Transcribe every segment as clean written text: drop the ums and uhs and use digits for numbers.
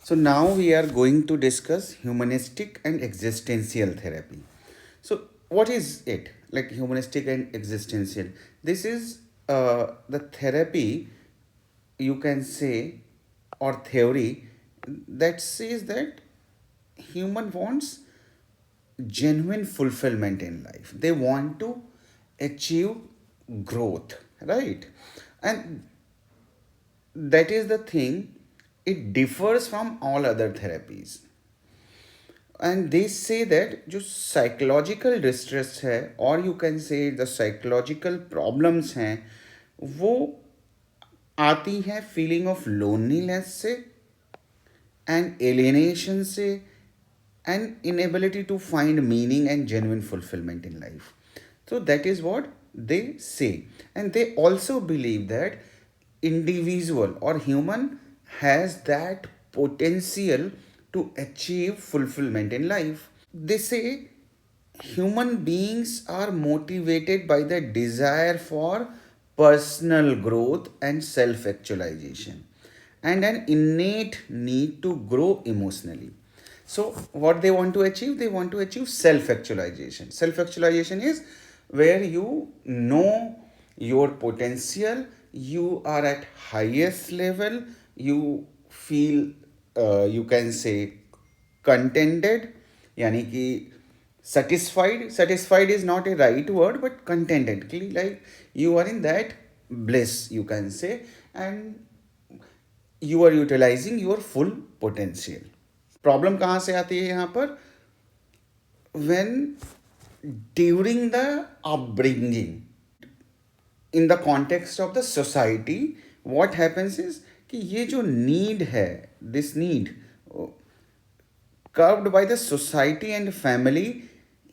So now we are going to discuss humanistic and existential therapy. So what is it? Like humanistic and existential. This is the therapy, you can say, or theory that says that human wants genuine fulfillment in life. They want to achieve growth, right? And that is the thing, it differs from all other therapies. And they say that जो psychological distress है, or you can say the psychological problems हैं, वो आती हैं feeling of loneliness से and alienation से and inability to find meaning and genuine fulfillment in life. So that is what they say. And they also believe that individual or human has that potential to achieve fulfillment in life. They say human beings are motivated by the desire for personal growth and self actualization and an innate need to grow emotionally. So, what they want to achieve? They want to achieve self actualization. Self actualization is where you know your potential, you are at highest level, you feel, you can say, contented, yani ki satisfied is not a right word, but contented, like you are in that bliss, you can say, and you are utilizing your full potential. Problem कहाँ से आती है यहाँ पर? When during the upbringing, in the context of the society, what happens is कि ये जो need है, this need curbed by the society and family,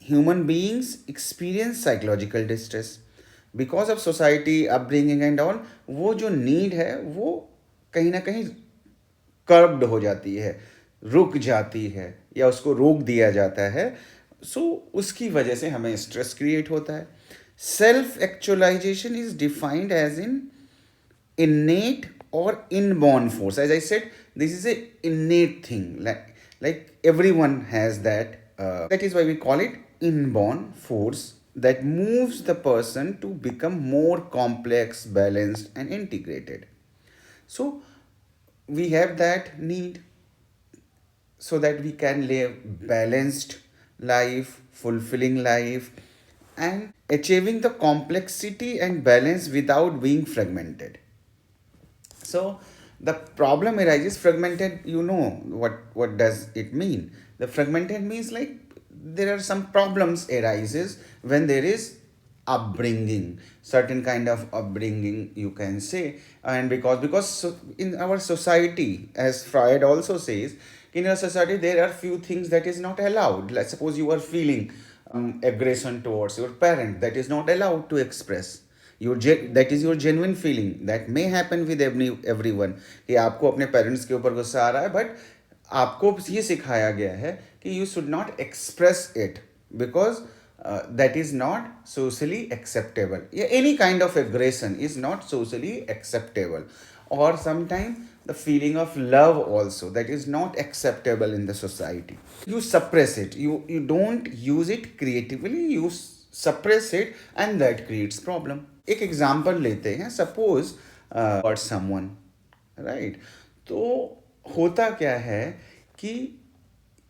human beings experience psychological distress because of society, upbringing and all. वो जो need है वो कहीं ना कहीं कर्ब्ड हो जाती है, रुक जाती है, या उसको रोक दिया जाता है. सो उसकी वजह से हमें स्ट्रेस क्रिएट होता है. Self actualization is defined as in innate or inborn force. As I said, this is a innate thing, like everyone has that. That is why we call it inborn force that moves the person to become more complex, balanced and integrated. So we have that need so that we can live balanced life, fulfilling life, and achieving the complexity and balance without being fragmented. So the problem arises fragmented. You know what does it mean? The fragmented means like there are some problems arises when there is upbringing, certain kind of upbringing, you can say. And because in our society, as Freud also says, in our society there are few things that is not allowed. Let's suppose you are feeling aggression towards your parent, that is not allowed to express. That is your genuine feeling. That may happen with everyone कि आपको अपने parents के ऊपर गुस्सा आ रहा है, but आपको ये सिखाया गया है कि you should not express it because that is not socially acceptable. Yeah, any kind of aggression is not socially acceptable. Or sometimes the feeling of love also, that is not acceptable in the society. You suppress it. You don't use it creatively. You suppress it, and that creates problem. एक example लेते हैं. Suppose और someone, right, तो होता क्या है कि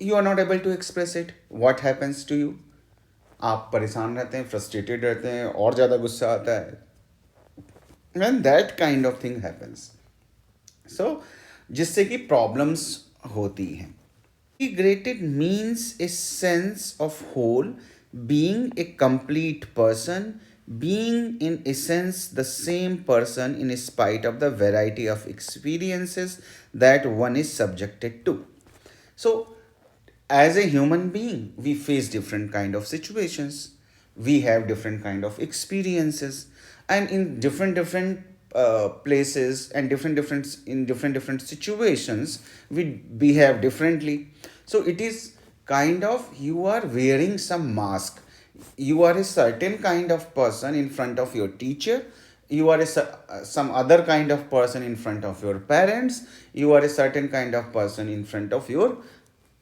you are not able to express it. What happens to you? आप परेशान रहते हैं, फ्रस्ट्रेटेड रहते हैं, और ज़्यादा गुस्सा आता है. When that kind of thing happens, so जिससे कि प्रॉब्लम्स होती हैं. Integrated means a sense of whole, being a complete person, being in essence the same person in spite of the variety of experiences that one is subjected to. So as a human being, we face different kind of situations, we have different kind of experiences, and in different places and different situations we behave differently. So it is kind of, you are wearing some mask. You are a certain kind of person in front of your teacher, you are some other kind of person in front of your parents, you are a certain kind of person in front of your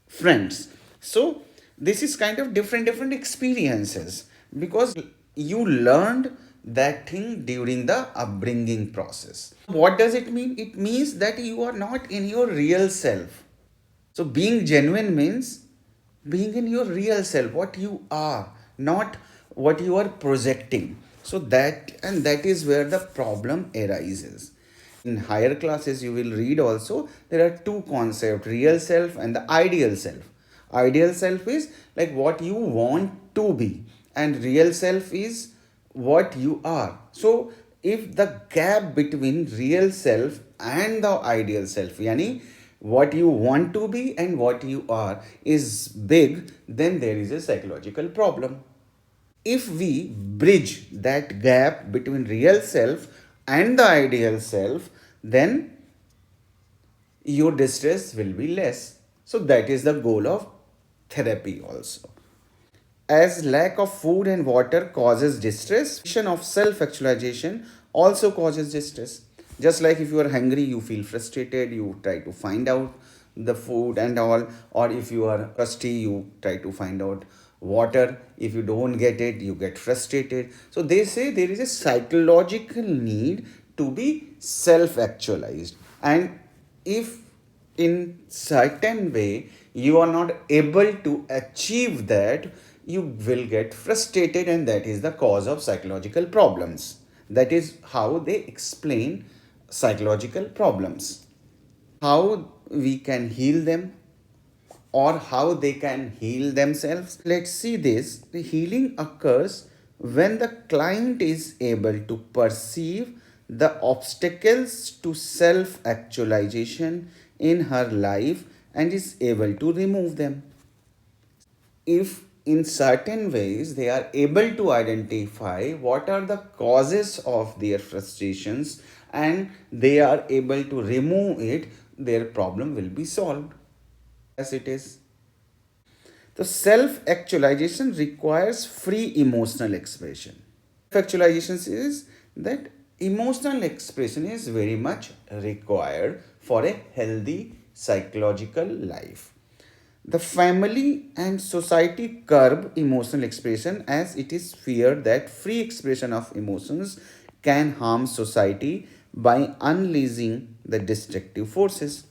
friends. So this is kind of different experiences, because you learned that thing during the upbringing process. What does it mean? It means that you are not in your real self. So being genuine means being in your real self, what you are, not what you are projecting. So that is where the problem arises. In higher classes, you will read also there are two concepts: real self and the ideal self. Ideal self is like what you want to be, and real self is what you are. So if the gap between real self and the ideal self, yani what you want to be and what you are, is big, then there is a psychological problem. If we bridge that gap between real self and the ideal self, then your distress will be less. So that is the goal of therapy also. As lack of food and water causes distress, of self-actualization also causes distress. Just like if you are hungry, you feel frustrated, you try to find out the food and all, or if you are thirsty, you try to find out water. If you don't get it, you get frustrated. So they say there is a psychological need to be self-actualized, and if in certain way you are not able to achieve that, you will get frustrated, and that is the cause of psychological problems. That is how they explain psychological problems. How we can heal them, or how they can heal themselves. Let's see this. The healing occurs when the client is able to perceive the obstacles to self actualization in her life and is able to remove them. If in certain ways they are able to identify what are the causes of their frustrations and they are able to remove it, their problem will be solved as it is. The self actualization requires free emotional expression. Self actualization is that emotional expression is very much required for a healthy psychological life. The family and society curb emotional expression as it is feared that free expression of emotions can harm society by unleashing the destructive forces.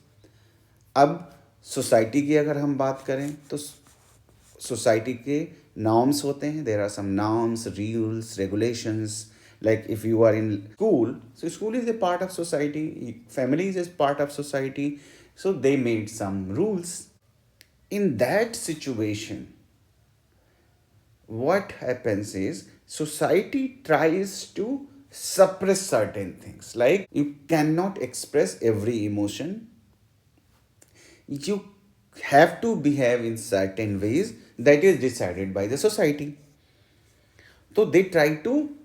अब society की अगर हम बात करें तो society के norms होते हैं. There are some norms, rules, regulations. Like if you are in school, so school is a part of society, family is a part of society, so they made some rules. In that situation, what happens is society tries to suppress certain things, like you cannot express every emotion, you have to behave in certain ways that is decided by the society. So they try to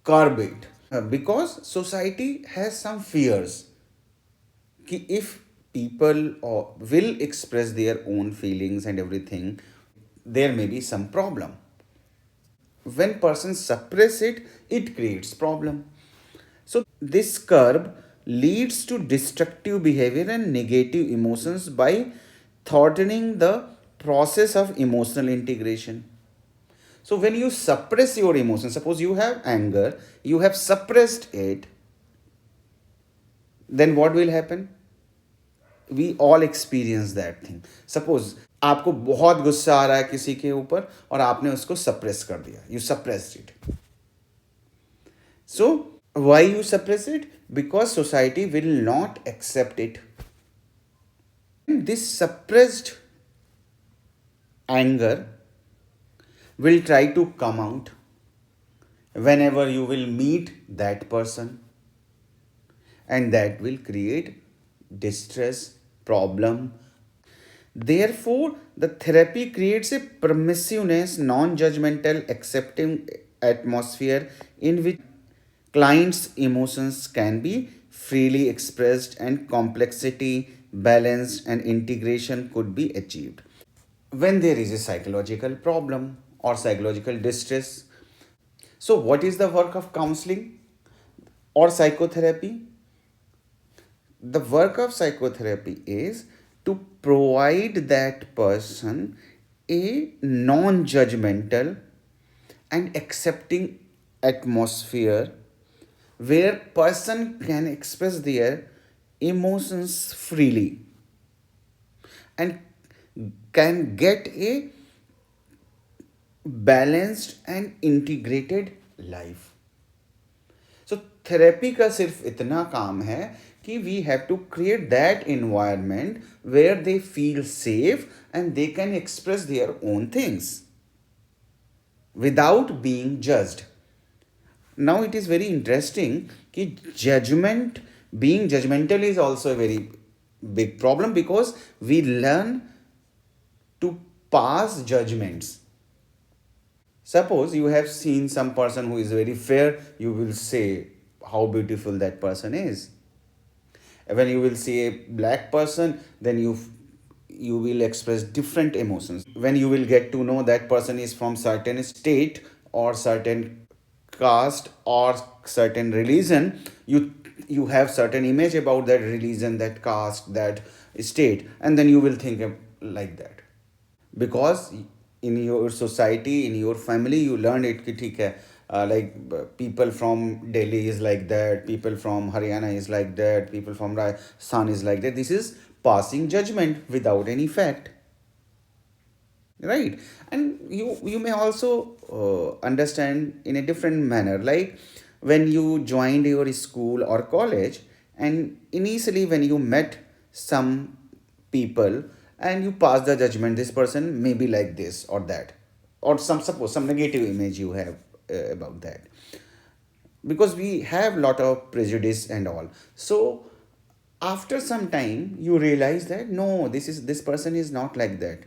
curb it, because society has some fears कि if people will express their own feelings and everything, there may be some problem. When persons suppress it, it creates problem. So this curb leads to destructive behavior and negative emotions by thwarting the process of emotional integration. So when you suppress your emotions, suppose you have anger, you have suppressed it, then what will happen? We all experience that thing. Suppose आपको बहुत गुस्सा आ रहा है किसी के ऊपर और आपने उसको suppress कर दिया. You suppressed it. So why you suppress it? Because society will not accept it. This suppressed anger will try to come out whenever you will meet that person, and that will create distress, problem. Therefore, the therapy creates a permissiveness, non-judgmental, accepting atmosphere in which clients' emotions can be freely expressed and complexity, balance, and integration could be achieved. When there is a psychological problem or psychological distress, so what is the work of counseling? or psychotherapy. The work of psychotherapy is to provide that person a non judgmental and accepting atmosphere where person can express their emotions freely and can get a balanced and integrated life. So therapy का सिर्फ इतना काम है कि we have to create that environment where they feel safe and they can express their own things without being judged. Now it is very interesting कि judgement, being judgmental is also a very big problem because we learn to pass judgments. Suppose you have seen some person who is very fair, you will say how beautiful that person is. When you will see a black person, then you will express different emotions. When you will get to know that person is from certain state or certain caste or certain religion, you have certain image about that religion, that caste, that state, and then you will think like that because in your society, in your family, you learn it कि ठीक है, people from Delhi is like that, people from Haryana is like that, people from Rajasthan is like that. This is passing judgment without any fact, right? And you may also understand in a different manner, like when you joined your school or college, and initially when you met some people and you pass the judgment, this person may be like this or that, or suppose some negative image you have about that, because we have lot of prejudice and all. So after some time you realize that no, this person is not like that,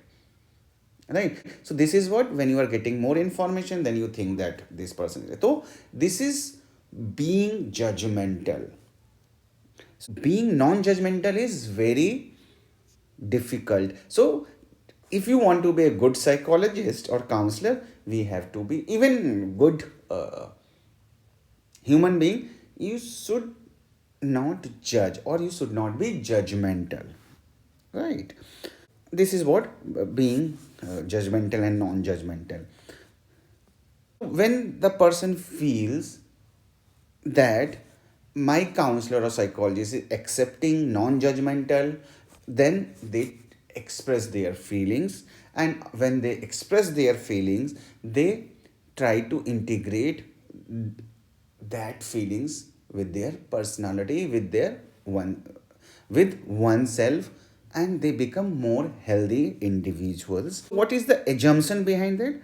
right? So this is what, when you are getting more information, then you think that this person is, so this is being judgmental. So being non-judgmental is very difficult. So if you want to be a good psychologist or counselor, we have to be even good human being. You should not judge, or you should not be judgmental, right? This is what being judgmental and non-judgmental. When the person feels that my counselor or psychologist is accepting non-judgmental, then they express their feelings, and when they express their feelings, they try to integrate that feelings with their personality, with their with oneself, and they become more healthy individuals. What is the assumption behind that?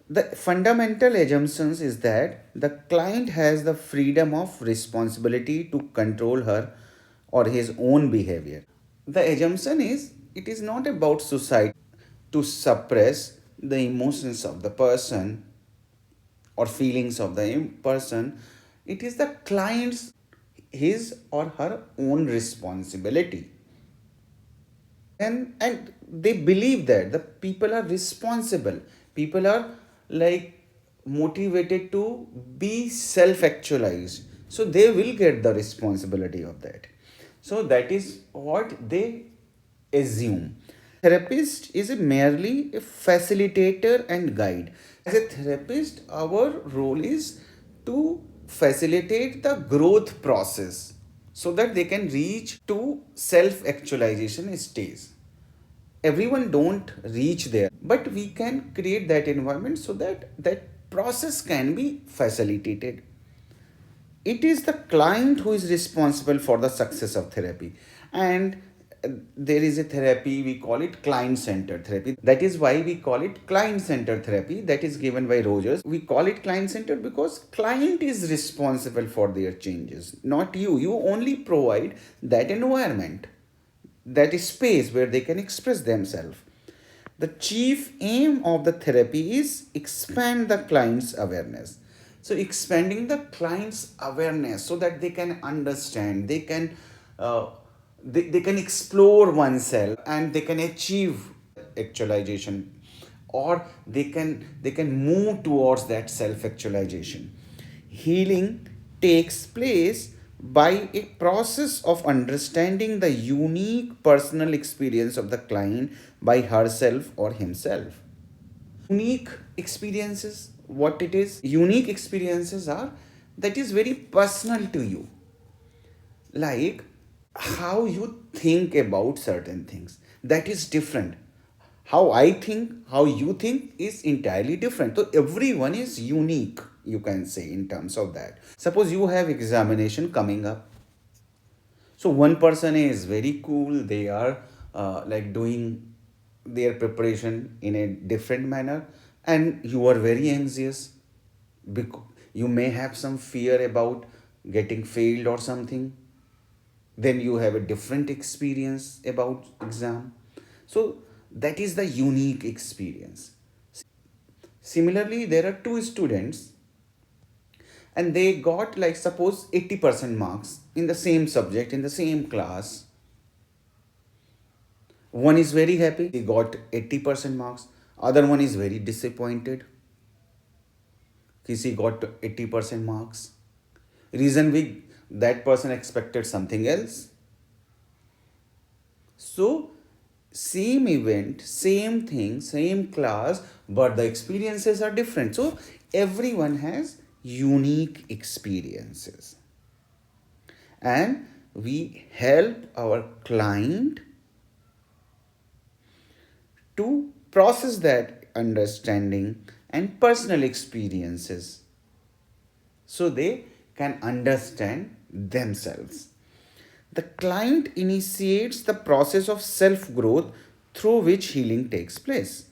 The fundamental assumptions is that the client has the freedom of responsibility to control her or his own behavior. The assumption is it is not about society to suppress the emotions of the person or feelings of the person. It is the client's, his or her own responsibility. And they believe that the people are responsible, people are like motivated to be self actualized, so they will get the responsibility of that. So that is what they assume. Therapist is merely a facilitator and guide. As a therapist, our role is to facilitate the growth process so that they can reach to self actualization stage. Everyone don't reach there, but we can create that environment so that that process can be facilitated. It is the client who is responsible for the success of therapy, and there is a therapy, we call it client centered therapy. That is why we call it client centered therapy, that is given by Rogers. We call it client centered because client is responsible for their changes, not you. You only provide that environment, that is space where they can express themselves. The chief aim of the therapy is expand the client's awareness. So expanding the client's awareness so that they can understand, they can explore oneself and they can achieve actualization, or they can move towards that self actualization. Healing takes place by a process of understanding the unique personal experience of the client by herself or himself. Unique experiences, what it is? Unique experiences are that is very personal to you, like how you think about certain things, that is different. How I think, how you think is entirely different. So everyone is unique, you can say, in terms of that. Suppose you have examination coming up. So one person is very cool, they are like doing their preparation in a different manner, and you are very anxious because you may have some fear about getting failed or something. Then you have a different experience about exam. So that is the unique experience. Similarly, there are two students and they got, like, suppose 80% marks in the same subject in the same class. One is very happy, he got 80% marks. Other one is very disappointed, he got 80% marks. Reason being, that person expected something else. So, same event, same thing, same class, but the experiences are different. So, everyone has unique experiences. And we help our client to process that understanding and personal experiences so they can understand themselves. The client initiates the process of self growth through which healing takes place.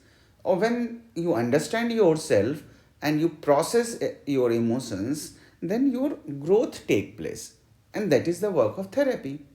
Or when you understand yourself and you process your emotions, then your growth take place. And that is the work of therapy.